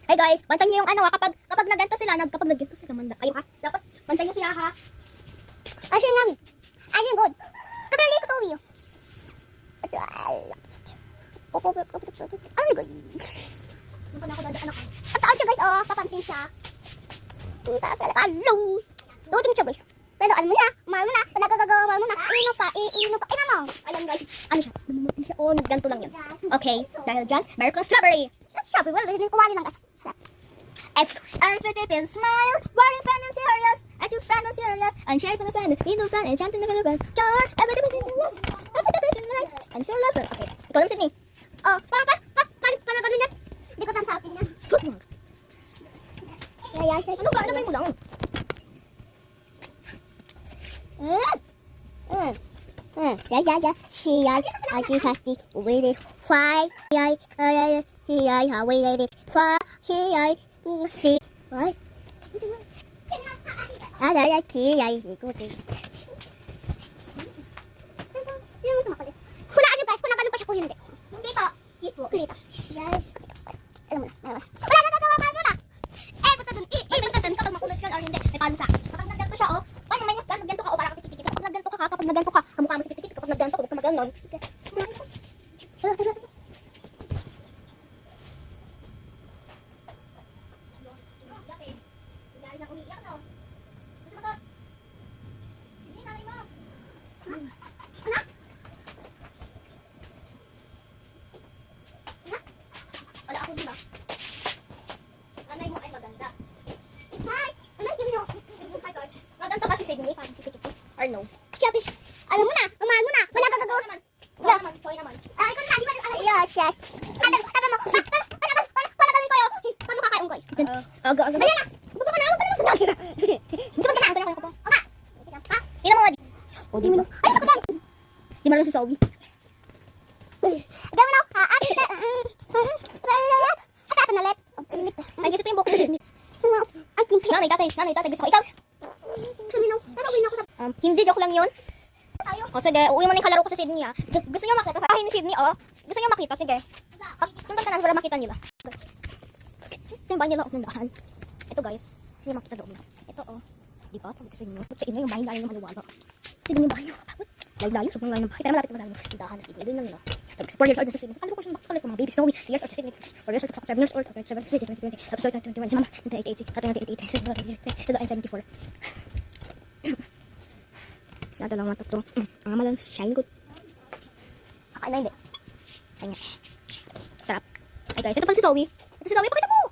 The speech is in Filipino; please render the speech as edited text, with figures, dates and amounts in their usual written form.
Hey guys, bantayan niyo yung ano ha, kapag nagganto sila, manda. Kayo ha, dapat bantayan niyo sila ha. Ayun namin. Ayun good. Kadali ko to you. Ano guys? Ano pa na ako dadaan ako? At siya guys, oh, papansin siya. Hello. Duting siya guys. Pero ano mo na, nagagagawa mo na. Ino pa, ino mo. Ayan guys, ano siya? Dumutin siya, oh, nagganto lang yun. Okay, dahil dyan, meron ko ng strawberry. Strawberry, well, kumali lang guys. If everyday will smile, worry fan and serious, at you fan and serious, and shape and fan, needle fan, and chanting the bell, jar, everything in love, everything right, and feel love. Okay, ikaw lang Sydney. Oh, paano ganun yan? Hindi ko saan sa akin yan. Ano ba? Alamay mo lang. 시야, 아시사티, 오베리, 화이, 야이, 시야, 하웨이리, 화, 시야, 시, 화이. 나야, 시야, 이거지. Hulaan nyo guys, kung nagano pa siya kung hindi. Hindi po. Ito, ulit. Alam mo na. Wala na nagawa pa muna. Punta dun. Punta dun kapag makulit siya or hindi. May palusa. Kapag nagganto siya, paano may nagganto ka o para kasi titikit. Kapag nagganto ka, kapag nagganto ka, kamukha mo si titikit. Kapag nagganto ka, huwag ka maganon. Wala ako diba? Nanay mo ay maganda. Hi! Nanay, give me no. Hi, George. Maganda kasi Sydney, parang titikit ko. Or no? Chapish! Alam mo na! Umahan mo na! Wala kang gagawin naman! Hoy naman. Ikaw na, di ba? Yes, yes. Tabi mo! Paano gawin ko yun? Kamukha kay Unggoy. Aga. Dali na! Baba ka na! Huwag ka na! Gusto mo na! Huwag ka na! Okay. Ha? Tingnan mo nga di. O, di mo. Ay, ako saan? Di mo lang si Zoe. Gawin ako! Ata na lep. Ay, gusto yung buhok ko. Ay, kimpi. Nanay, tatay, gusto ko. Ikaw? Hindi, joke lang yun. O, sige, uwi mo na yung kalaro ko sa Sydney, ha. Gusto nyo makita sa akin ni Sydney, oh. Gusto nyo makita, sige. Sundan ka na, para makita nila. Ito yung bahay nila, ng daan. Ito, guys. Gusto nyo makita doon. Ito, oh. Di ba? Sabi ko sa inyo. Sa inyo, yung bahay ng maliwaga. Sydney yung bahay nyo. Layo, sobrang layo ng bahay. Pero malapit naman tayo. Yung dahan na Sydney. Doon lang yun, oh. 4 years old na sa Sydney. Ano ko siyang makakalit ng mga baby Zoe. 3 years old sa Sydney. 4 years old, 7 years old. 7 years old, 2020. Tapos 2021. Si mama, 1980. Ito 1980. Sa ito lang mga tatlong mga malang shine good. Kakain na hindi. Kanya. Sarap. Ay guys, ito pala si Zoe. Ito si Zoe, pakita mo.